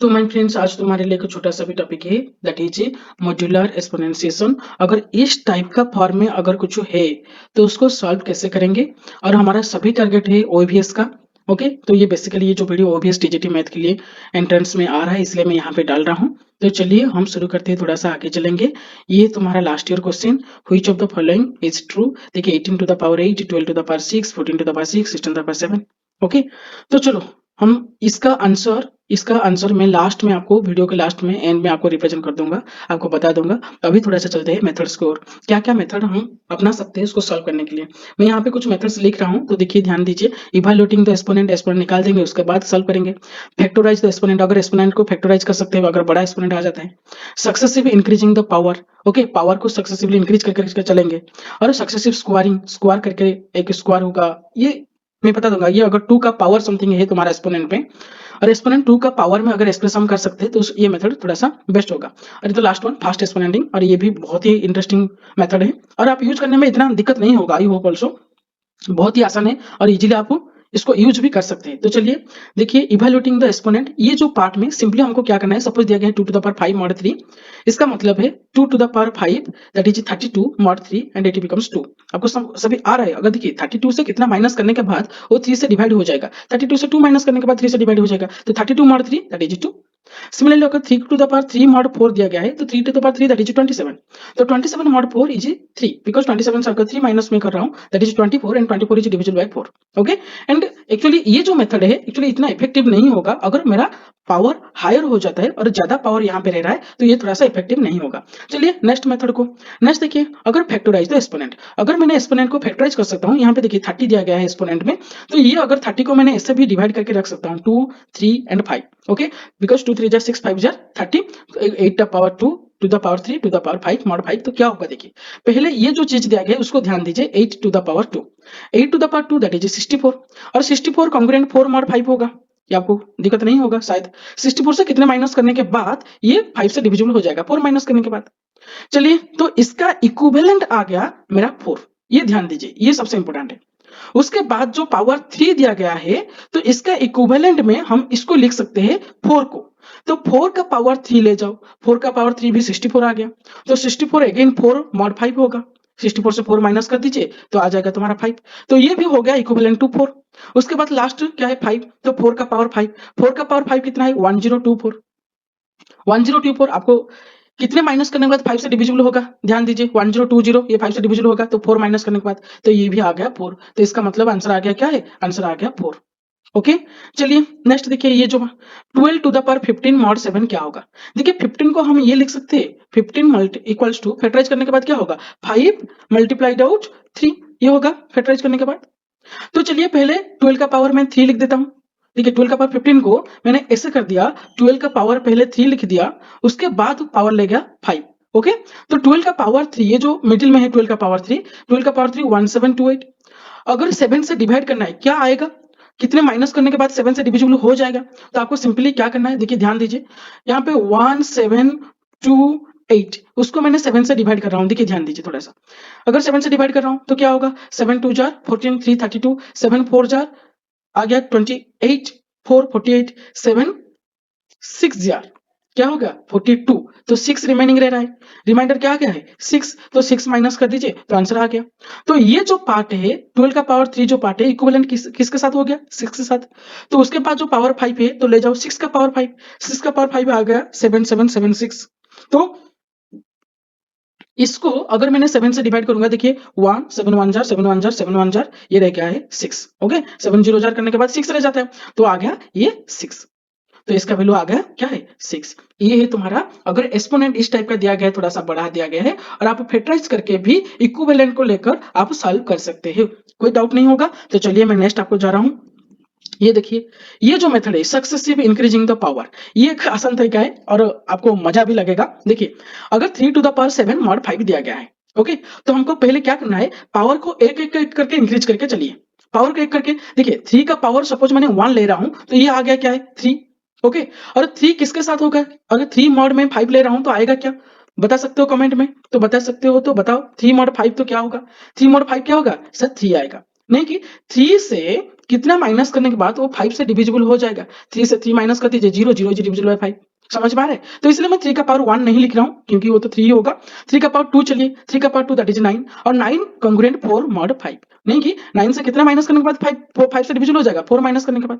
तो my friends, आज तुम्हारे लिए एक छोटा सा भी टॉपिक है, दैट इज मॉड्यूलर एक्सपोनेंशिएशन। अगर इस टाइप का फॉर्म में अगर कुछ है तो उसको सॉल्व कैसे करेंगे। और हमारा सभी टारगेट है ओवीएस का। ओके, तो ये बेसिकली ये जो वीडियो ओवीएस टीजीटी मैथ के लिए एंट्रेंस में आ रहा है, इसलिए मैं यहाँ पे डाल रहा हूँ। तो चलिए हम शुरू करते हैं, थोड़ा सा आगे चलेंगे। ये तुम्हारा last year question, which of the following is true. देखिए 18 to the power 8, 12 to the power 6, 14 to the power 6, 16 to the power 7। Okay, तो चलो हम इसका आंसर मैं लास्ट में आपको, वीडियो के लास्ट में एंड में आपको रिप्रेजेंट कर दूंगा, आपको बता दूंगा। अभी थोड़ा सा चलते हैं मेथड्स की ओर, क्या क्या मेथड हम अपना सकते हैं इसको सॉल्व करने के लिए। मैं यहाँ पे कुछ मेथड्स लिख रहा हूँ, तो देखिए ध्यान दीजिए। इवैल्यूएटिंग द एक्सपोनेंट, एक्सपोनेंट निकाल देंगे, उसके बाद सॉल्व करेंगे। फैक्टराइज द एक्सपोनेंट, अगर एक्सपोनेंट को फैक्टराइज कर सकते हैं अगर बड़ा एक्सपोनेंट आ जाता है। Successive increasing the power, okay, power को सक्सेसिवली इंक्रीज करके चलेंगे। और सक्सेसिव स्क्वायरिंग, स्क्वायर करके एक स्क्वायर होगा, ये मैं बता दूंगा। ये अगर 2 का पावर समथिंग है तुम्हारा एक्सपोनेंट में, और एक्सपोनेंट 2 का पावर में अगर एक्सप्रेस हम कर सकते हैं तो ये मेथड थोड़ा सा बेस्ट होगा। और तो लास्ट वन फास्ट एक्सपोनेंटिंग, और ये भी बहुत ही इंटरेस्टिंग मेथड है और आप यूज करने में इतना दिक्कत नहीं होगा। आई होप ऑल्सो बहुत ही आसान है और इजीली आप इसको यूज भी कर सकते हैं। तो चलिए देखिए, इवैल्यूएटिंग द एक्सपोनेंट, ये जो पार्ट में सिंपली हमको क्या करना है। सपोज दिया गया है 2 टू द पावर 5 mod 3, इसका मतलब है 2 to the power 5 that is 32 mod 3 and it becomes 2। आपको सभी आ रहा है। अगर देखिए 32 से कितना माइनस करने के बाद वो 3 से डिवाइड हो जाएगा, 32 से 2 माइनस करने के बाद 3 से डिवाइड हो जाएगा, तो 32 mod 3 दैट इज 2। सिमिलरली अगर 3 टू द पावर 3 mod 4 दिया गया है तो 3 to the power 3 that is 27। तो 27 mod 4 इज 3, बिकॉज 27 से अगर 3 माइनस में कर रहा हूँ that is 24 and 24 is divisible by 4। Okay, and actually ये जो मेथड है एक्चुअली इतना इफेक्टिव नहीं होगा अगर मेरा पावर हायर हो जाता है और ज्यादा पावर यहाँ पे रह रहा है, तो ये थोड़ा सा इफेक्टिव नहीं होगा। चलिए नेक्स्ट मेथड को, नेक्स्ट देखिए, अगर फैक्टराइज द एक्सपोनेंट, अगर मैंने एक्सपोनेंट को फैक्टराइज कर सकता हूँ। यहाँ पे देखिए 30 दिया गया है एक्सपोनेंट में, तो ये अगर 30 को मैंने इससे भी डिवाइड करके रख सकता हूँ, 2, 3 and 5। Okay, because 2 3 6 5 30, 8 power 2 to the power 3 to the power 5 mod 5। तो क्या होगा देखिए, पहले ये जो चीज दिया गया है उसको ध्यान दीजिए, 8 to the power 2, 8 to the power 2 that is 64, और 64 कॉन्ग्रुएंट 4 mod 5 होगा। ये आपको दिक्कत नहीं होगा शायद। 64 से कितने माइनस करने के बाद ये 5 से डिविजिबल हो जाएगा, 4 माइनस करने के बाद। चलिए, तो इसका इक्विवेलेंट आ गया मेरा 4, ये ध्यान दीजिए, ये सबसे इंपॉर्टेंट है। उसके बाद जो पावर 3 दिया गया है, तो इसका इक्विवेलेंट में हम इसको लिख सकते हैं 4 को। तो 4 का पावर 3 ले जाओ, 4 का पावर 3 भी 64 आ गया, तो 64 अगेन 4 mod 5 होगा। 64 से 4 माइनस कर दीजिए तो आ जाएगा तुम्हारा 5। तो ये भी हो गया इक्विवेलेंट टू 4। उसके बाद लास्ट क्या है 5, तो 4 का पावर 5, 4 का पावर 5 कितना है 1024। 1024 आपको कितने माइनस करने के बाद 5 से डिविजिबल होगा, ध्यान दीजिए 1020, ये 5 से डिविजिबल होगा तो 4 माइनस करने के बाद, तो ये भी आ गया 4। तो इसका मतलब आंसर आ गया क्या है, आंसर आ गया 4। ओके, चलिए नेक्स्ट देखिए, ये जो 12 टू द पावर 15 mod 7 क्या होगा। देखिए 15 को हम ये लिख सकते हैं, 15 मल्टी इक्वल्स टू, फैक्टराइज करने के बाद क्या होगा, 5 मल्टीप्लाइड आउट 3, ये होगा फैक्टराइज करने के बाद। तो चलिए पहले 12 का पावर मैं 3 लिख देता हूँ। देखिए 12 का पावर 15 को मैंने ऐसे कर दिया, 12 का पावर पहले 3 लिख दिया, उसके बाद पावर ले गया 5। ओके, तो 12 का पावर 3, ये जो मिडिल में है 12 का पावर 3, 12 का पावर 3 1728। अगर 7 से डिवाइड करना है, क्या आएगा, कितने माइनस करने के बाद 7 से डिविजिबल हो जाएगा। तो आपको सिंपली क्या करना है, देखिए ध्यान दीजिए, यहाँ पे 1728, उसको मैंने 7 से डिवाइड कर रहा हूँ। देखिए ध्यान दीजिए थोड़ा सा, अगर 7 से डिवाइड कर रहा हूँ तो क्या होगा, 7 2 जार 14, 3 32, 7 4 जार आ गया 28, 4 48, 7 6 जार क्या होगा 42, तो 6 रिमेनिंग रह रहा है, रिमाइंडर क्या आ गया है 6, तो 6 माइनस कर दीजिए तो आंसर आ गया। तो ये जो पार्ट है 12 का पावर 3 जो पार्ट है इक्विवेलेंट किसके साथ हो गया, 6 के साथ। तो उसके बाद जो पावर 5 है तो ले जाओ 6 का पावर 5, 6 का पावर 5 आ गया 7776। तो इसको अगर मैंने 7 से डिवाइड करूंगा, देखिए 1 7 1 जार 7 1 जार 7 1 जार, ये रह गया है 6। ओके, 7 0 जार करने के बाद 6 रह जाता है, तो आ गया ये 6। तो इसका वैल्यू आ गया क्या है 6। ये है तुम्हारा, अगर एक्सपोनेंट इस टाइप का दिया गया है, थोड़ा सा बढ़ा दिया गया है, और आप फैक्टराइज करके भी इक्विवेलेंट को लेकर आप सॉल्व कर सकते हैं, कोई डाउट नहीं होगा। तो चलिए मैं नेक्स्ट आपको जा रहा हूं। ये देखिए, ये जो मेथड है सक्सेसिव इंक्रीजिंग द पावर, ये एक आसान तरीका है और आपको मजा भी लगेगा। देखिए अगर 3 टू द पावर 7 mod 5 दिया गया है, ओके, तो हमको पहले क्या करना है, पावर को एक एक एक करके इंक्रीज करके चलिए, पावर को एक करके। देखिए 3 का पावर सपोज मैंने 1 ले रहा हूं, तो ये आ गया क्या है 3। ओके, और 3 किसके साथ होगा, अगर 3 mod में 5 ले रहा हूं तो आएगा क्या, बता सकते हो कमेंट में, तो बता सकते हो तो बताओ 3 mod 5 तो क्या होगा, 3 mod 5 क्या होगा सर 3 आएगा। नहीं कि 3 से कितना माइनस करने के बाद वो 5 से डिविजिबल हो जाएगा। 3 से 3 माइनस कर दीजिए, 0, 0 डिविजिबल बाय 5। समझ में आ रहा है? तो इसलिए मैं 3 का पावर 1 नहीं लिख रहा हूँ, क्योंकि वो तो 3 ही होगा। 3 का पावर 2 चलिए, 3 का पावर 2 दैट इज 9, और 9 कांग्रुएंट 4 mod 5। नहीं कि 9 से कितना माइनस करने के बाद 5 से डिविजिबल हो जाएगा, 4 माइनस करने के बाद।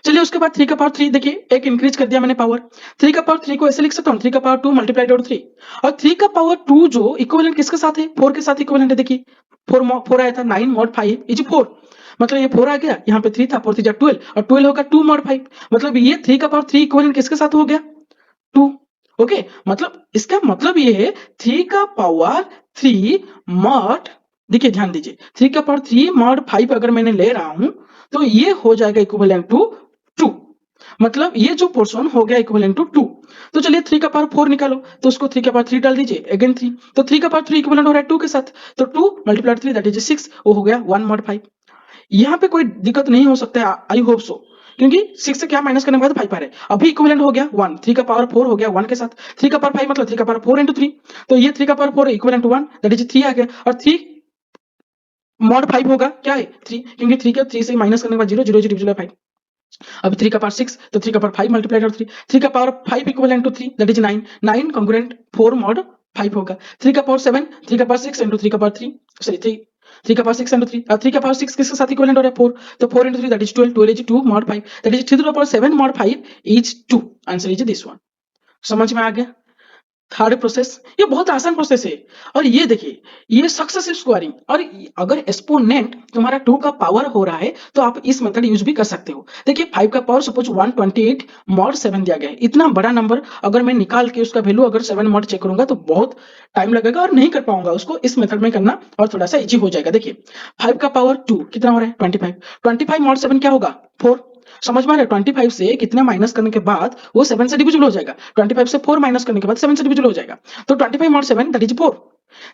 चलिए उसके बाद 3 का पावर 3, देखिए एक इंक्रीज कर दिया मैंने पावर। 3 का पावर 3 को ऐसे लिख सकता हूँ, 3 का पावर 2 मल्टीप्लाइड आउट 3। और 3 का पावर 2 जो इक्विवेलेंट किसके साथ है? 4 के साथ इक्विवेलेंट है। देखिए 4 आया था, 9 mod 5 इज 4, मतलब ये 4 आ गया, यहाँ पे 3 था, 4 3 जा 12, और 12 होगा 2 mod 5, मतलब ये 3 का पावर 3 इक्विवेलेंट किसके साथ हो गया? 2। ओके, मतलब इसका मतलब ये है 3 का पावर 3 mod, देखिए ध्यान दीजिए, 3 का पावर 3 mod 5 अगर मैंने ले रहा हूं तो ये हो जाएगा इक्विवेलेंट टू 2, मतलब ये जो पोर्शन हो गया इक्विवेलेंट टू 2। तो चलिए 3 का पावर 4 निकालो, तो उसको 3 का पावर 3 डाल दीजिए, अगेन 3, तो 3 का पावर 3 इक्विवेलेंट हो रहा है 2 के साथ, तो 2 मल्टीप्लाइड 3 दैट इज 6, वो हो गया 1 mod 5। यहाँ पे कोई दिक्कत नहीं हो सकता है, आई होप सो, क्योंकि 6 से क्या माइनस करने के बाद 5 आ रहा है। अभी इक्विवेलेंट हो गया 1, 3 का पावर 4 हो गया 1 के साथ, 3 का पावर 5 मतलब 3 का पावर 4 इंटू 3, तो ये 3 का power 4 equivalent to 1 that is 3 आ गया, और 3 मॉड 5 होगा, क्या है 3, क्योंकि 3 का 3 से माइनस करने के बाद 0, 0 डिविजिबल बाय 5। अभी 3 का पावर 6, तो 3 का पावर 5 मल्टीप्लाइड और 3, 3 का power 5 equivalent to 3 that is 9, 9 congruent 4 mod 5 होगा। 3 का पावर 7, 3 का पावर 6 into 3 का पावर 3, सॉरी 3 का पावर 6 into 3, 3 का पावर 6 किसके साथ इक्विवेलेंट हो रहा है? 4, तो 4 into 3 that is 12, 12 is 2 mod 5 that is 3 to the power 7 mod 5 is 2, answer is this one. समझ में आ गया? थर्ड प्रोसेस, ये बहुत आसान प्रोसेस है। और ये देखिए, ये सक्सेसिव स्क्वायरिंग, और अगर एक्सपोनेंट तुम्हारा 2 का पावर हो रहा है तो आप इस मेथड यूज भी कर सकते हो। देखिए 5 का पावर सपोज 128 mod 7 दिया गया है, इतना बड़ा नंबर अगर मैं निकाल के उसका वैल्यू अगर 7 mod चेक करूंगा तो बहुत टाइम लगेगा और नहीं कर पाऊंगा उसको, इस मेथड में करना और थोड़ा सा इजी हो जाएगा। देखिए 5 का पावर 2 कितना हो रहा है? 25, 25 mod 7 क्या होगा? 4। समझ में आ रहा है? 25 से कितना माइनस करने के बाद वो 7 से डिविजिबल हो जाएगा, 25 से 4 माइनस करने के बाद 7 से डिविजिबल हो जाएगा, तो 25 mod 7 that is 4।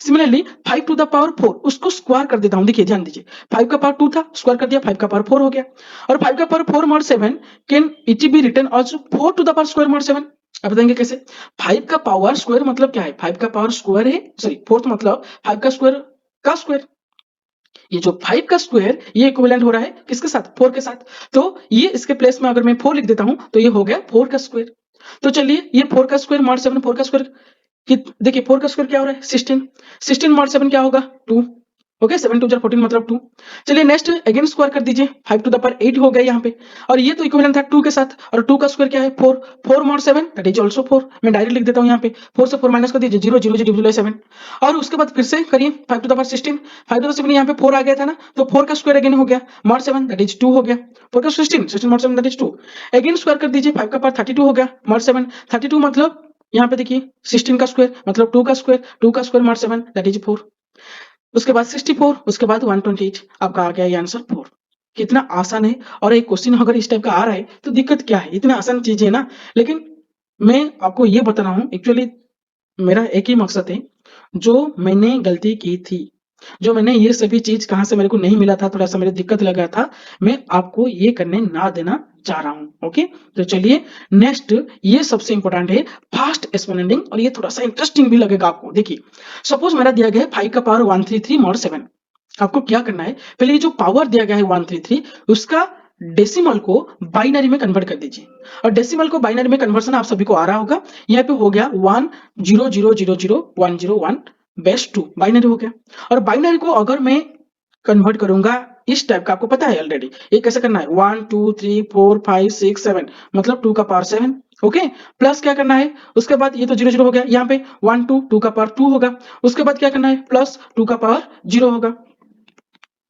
Similarly 5 to the power 4, उसको स्क्वायर कर देता हूं, देखिए ध्यान दीजिए, 5 का पावर 2 था, स्क्वायर कर दिया, 5 का पावर 4 हो गया, और 5 का power 4 mod 7 can it be written also 4 to the power square mod 7। अब बताएंगे कैसे? 5 का पावर स्क्वायर मतलब क्या है? 5 का पावर स्क्वायर है, सॉरी फोर्थ मतलब 5 का स्क्वायर का स्क्वायर, ये जो 5 का स्क्वायर ये इक्विवेलेंट हो रहा है किसके साथ? 4 के साथ, तो ये इसके प्लेस में अगर मैं 4 लिख देता हूं तो ये हो गया 4 का स्क्वायर। तो चलिए ये 4 का स्क्वायर mod 7, 4 का स्क्वायर देखिए 4 का स्क्वायर क्या हो रहा है? 16, 16 mod 7 क्या होगा? 2। ओके, 7 2 14 मतलब 2। चलिए नेक्स्ट अगेन स्क्वायर कर दीजिए, 5 टू द पावर 8 हो गया यहाँ पे, और ये तो इक्विवेलेंट था 2 के साथ, और 2 का स्क्वायर क्या है? 4, 4 mod 7 दैट इज आल्सो 4। मैं डायरेक्ट लिख देता हूँ यहाँ पे, 4 से 4 माइनस कर दीजिए, 0 0 0 डिवाइड 7, और उसके बाद फिर से करिए 5 to the power 16, 5 to the 7 यहाँ पे 4 आ गया था ना, तो 4 का स्क्वायर अगेन हो गया mod 7 दैट इज 2 हो गया, 4 का 16, 16 mod 7 that is 2, again square कर दीजिए, 5 का पावर 32 हो गया mod 7, 32 मतलब यहाँ पे देखिए 16 का स्क्वायर मतलब 2 का स्क्वायर, 2 का स्क्वायर mod 7 दैट इज 4, उसके बाद 64, उसके बाद 128, आपका आ गया ये आंसर 4। कितना आसान है, और एक क्वेश्चन अगर इस टाइप का आ रहा है तो दिक्कत क्या है? इतना आसान चीज है ना, लेकिन मैं आपको ये बता रहा हूँ, एक्चुअली मेरा एक ही मकसद है, जो मैंने गलती की थी, जो मैंने ये सभी चीज कहाँ से मेरे को नहीं मिला था, थोड़ा सा मेरे दिक्कत लगा था, मैं आपको ये करने ना देना चाह रहा हूँ। ओके, तो चलिए नेक्स्ट, ये सबसे इंपॉर्टेंट है फास्ट एक्सपोनेंटिंग, और ये थोड़ा सा इंटरेस्टिंग भी लगेगा आपको। देखिए सपोज मेरा दिया गया है 5 का पावर 133 mod 7, आपको क्या करना है? पहले ये जो पावर दिया गया है 133, उसका डेसिमल को बाइनरी में कन्वर्ट कर दीजिए, और डेसिमल को बाइनरी में कन्वर्सन आप सभी को आ रहा होगा, यहाँ पे हो गया 1 0 0 0 0 1 0 1 बेस 2, बाइनरी हो गया। और बाइनरी को अगर मैं कन्वर्ट करूंगा इस टाइप का, आपको पता है ऑलरेडी ये कैसे करना है, 1 2 3 4 5 6 7 मतलब 2 का पावर 7। ओके, प्लस क्या करना है? उसके बाद ये तो 0 0 हो गया, यहाँ पे 1 2 2 का पावर 2 होगा, उसके बाद क्या करना है? प्लस 2 का पावर 0 होगा।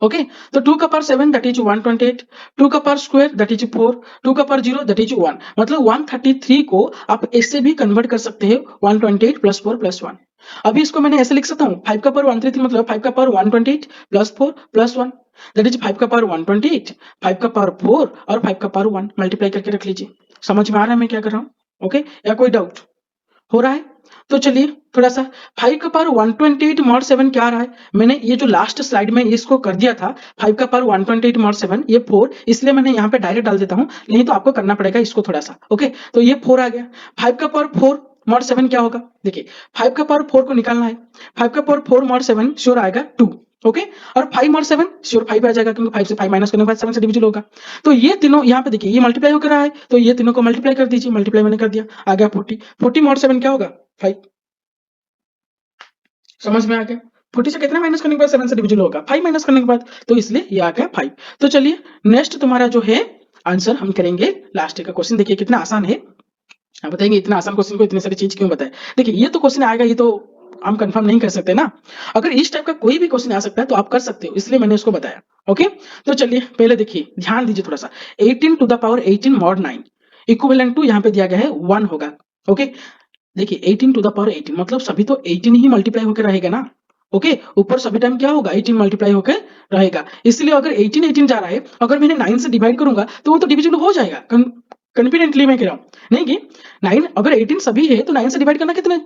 ओके, तो 2 का पावर 7 दैट इज 128, 2 का पावर स्क्वायर दैट इज 4, 2 का पावर 0 दैट इज 1, मतलब 133 को आप ऐसे भी कन्वर्ट कर सकते हैं, 128 प्लस 4 प्लस 1। अभी इसको मैंने ऐसे लिख सकता हूँ, 5 का पावर 133 मतलब 5 का power 128 plus 4 plus 1 that is 5 का पावर 128, 5 का पावर 4 और 5 का पावर 1 मल्टीप्लाई करके रख लीजिए। समझ में आ रहा है मैं क्या कर रहा हूँ? ओके, या कोई डाउट हो रहा है? तो चलिए थोड़ा सा 5 का पावर 128 mod 7 क्या आ रहा है? मैंने ये जो लास्ट स्लाइड में इसको कर दिया था, 5 का पावर 128 mod 7 ये 4, इसलिए मैंने यहाँ पे डायरेक्ट डाल देता हूँ, नहीं तो आपको करना पड़ेगा इसको थोड़ा सा। ओके, तो ये 4 आ गया, 5 का पावर 4 mod 7 क्या होगा? देखिए 5 का पावर 4 को निकालना है, 5 का पावर 4 mod 7 श्योर आएगा 2, ओके। और 5 और 7 श्योर 5 आ जाएगा, क्योंकि 5 से 5 माइनस करने के बाद 7 से डिविजिबल होगा। तो ये तीनों यहाँ पे देखिए, ये मल्टीप्लाई होकर रहा है, तो ये तीनों को मल्टीप्लाई कर दीजिए। मल्टीप्लाई मैंने कर दिया, आ गया 40। 40 और 7 क्या होगा? 5। समझ में आ गया? 40 से कितना माइनस करने के बाद 7 से डिविजिबल होगा? 5 माइनस करने के बाद, तो इसलिए ये आ गया 5। तो चलिए नेक्स्ट तुम्हारा जो है आंसर हम करेंगे लास्ट का क्वेश्चन। देखिए कितना आसान है। आप बताएंगे इतना आसान क्वेश्चन को इतनी सारी चीज क्यों बताए? देखिए ये तो क्वेश्चन आएगा, ये तो हम कंफर्म नहीं कर सकते ना। अगर इस टाइप का कोई भी क्वेश्चन आ सकता है तो आप कर सकते हो, इसलिए मैंने इसको बताया। ओके, तो चलिए पहले देखिए, ध्यान दीजिए थोड़ा सा। 18 to the power 18 mod 9 equivalent to यहाँ पे दिया गया है 1 होगा। ओके, देखिए 18 टू द पावर 18 मतलब सभी तो 18 ही मल्टीप्लाई होकर रहेगा ना। ओके, ऊपर सभी टाइम क्या होगा? 18 मल्टीप्लाई होकर रहेगा। इसलिए अगर 18 18 जा रहा है, अगर मैंने 9 से डिवाइड करूंगा तो वो तो डिविजिबल हो जाएगा। कॉन्फिडेंटली मैं कह रहा हूँ नहीं कि 9 अगर 18 सभी है तो 9 से डिवाइड करना कितने,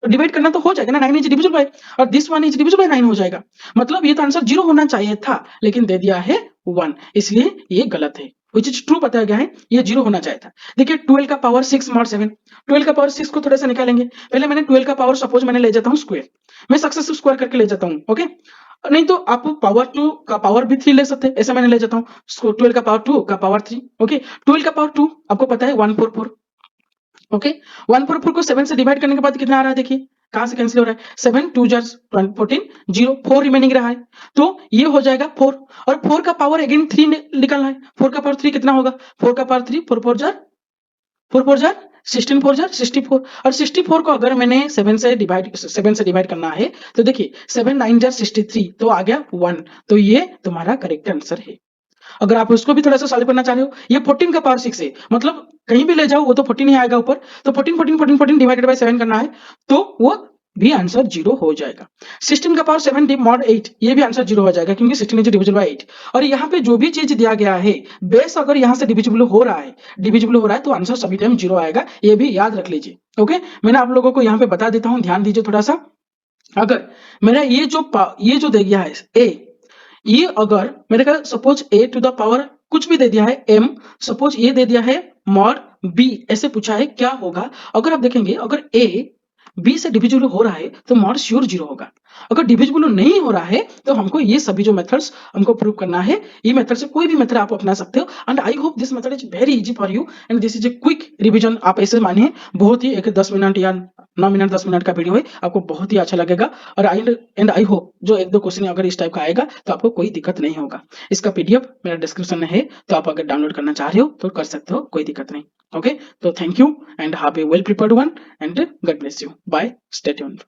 डिवाइड करना तो हो जाएगा ना। 9 इज डिविजिबल बाय, और this one is divisible by 9 हो जाएगा। मतलब ये तो आंसर 0 होना चाहिए था, लेकिन दे दिया है 1, इसलिए ये गलत है। विच इज ट्रू बताया गया है, ये 0 होना चाहिए था। देखिए 12 का पावर 6 मॉड 7, 12 का पावर 6 को थोड़ा सा निकालेंगे। पहले मैंने 12 का पावर सपोज मैंने ले जाता हूँ स्क्वायर, मैं सक्सेसिव स्क्वायर करके ले जाता हूँ। ओके, नहीं तो आप पावर 2 का पावर भी 3 ले सकते हैं, ऐसा मैंने ले जाता हूँ। 12 का पावर 2 का पावर 3। ओके, 12 का पावर 2 आपको पता है 144। ओके, 144 को 7 से डिवाइड करने के बाद कितना आ रहा है? देखिए कहां से कैंसिल हो रहा है? 7 2 जार 14, 0 4 रिमेनिंग रहा है, तो ये हो जाएगा 4। और 4 का पावर अगेन 3 निकालना है। 4 का पावर 3 कितना होगा? 4 का पावर 3 4 4 जार 4 4 जार 16 4 जार 64। और 64 को अगर मैंने 7 से डिवाइड करना है तो देखिए 7 9 जार 63, तो आ गया 1। तो ये तुम्हारा करेक्ट आंसर है। अगर आप उसको भी थोड़ा सा सॉल्व करना चाह रहे हो, ये 14 का पावर 6 है, मतलब कहीं भी ले जाओ वो तो 14 ही आएगा ऊपर। तो 14 14 14 14 डिवाइडेड बाय 7 करना है, तो वो भी आंसर 0 हो जाएगा। 16 का पावर 7 मॉड 8, ये भी आंसर 0 हो जाएगा, क्योंकि 16 इज डिविजिबल बाय 8। और यहाँ पे जो भी चीज दिया गया है, बेस अगर यहाँ से डिविजिबल हो रहा है तो आंसर सभी टाइम 0 आएगा, ये भी याद रख लीजिए। ओके, मैंने आप लोगों को यहाँ पे बता देता हूँ, ध्यान दीजिए थोड़ा सा। अगर मेरा ये जो दे गया है ए, ये अगर मेरे का suppose a to the power कुछ भी दे दिया है m, सपोज ये दे दिया है मॉड b, ऐसे पूछा है क्या होगा? अगर आप देखेंगे, अगर a b से डिविजिबल हो रहा है तो मॉड श्योर 0 होगा। अगर डिविजिबल नहीं हो रहा है तो हमको ये सभी जो मेथड्स हमको प्रूव करना है, ये मेथड से कोई भी मेथड आप अपना सकते हो। And I hope this method is very easy for you, and this is a quick revision. आप ऐसे मानिए बहुत ही एक 10 मिनट या 9 मिनट 10 मिनट का वीडियो है, आपको बहुत ही अच्छा लगेगा। और आई होप जो 1 2 क्वेश्चन अगर इस टाइप का आएगा तो आपको कोई दिक्कत नहीं होगा। इसका पीडीएफ मेरा डिस्क्रिप्शन में है, तो आप अगर डाउनलोड करना चाह रहे हो तो कर सकते हो, कोई दिक्कत नहीं। ओके, तो thank you and have a well prepared one, and God bless you. Bye, stay tuned.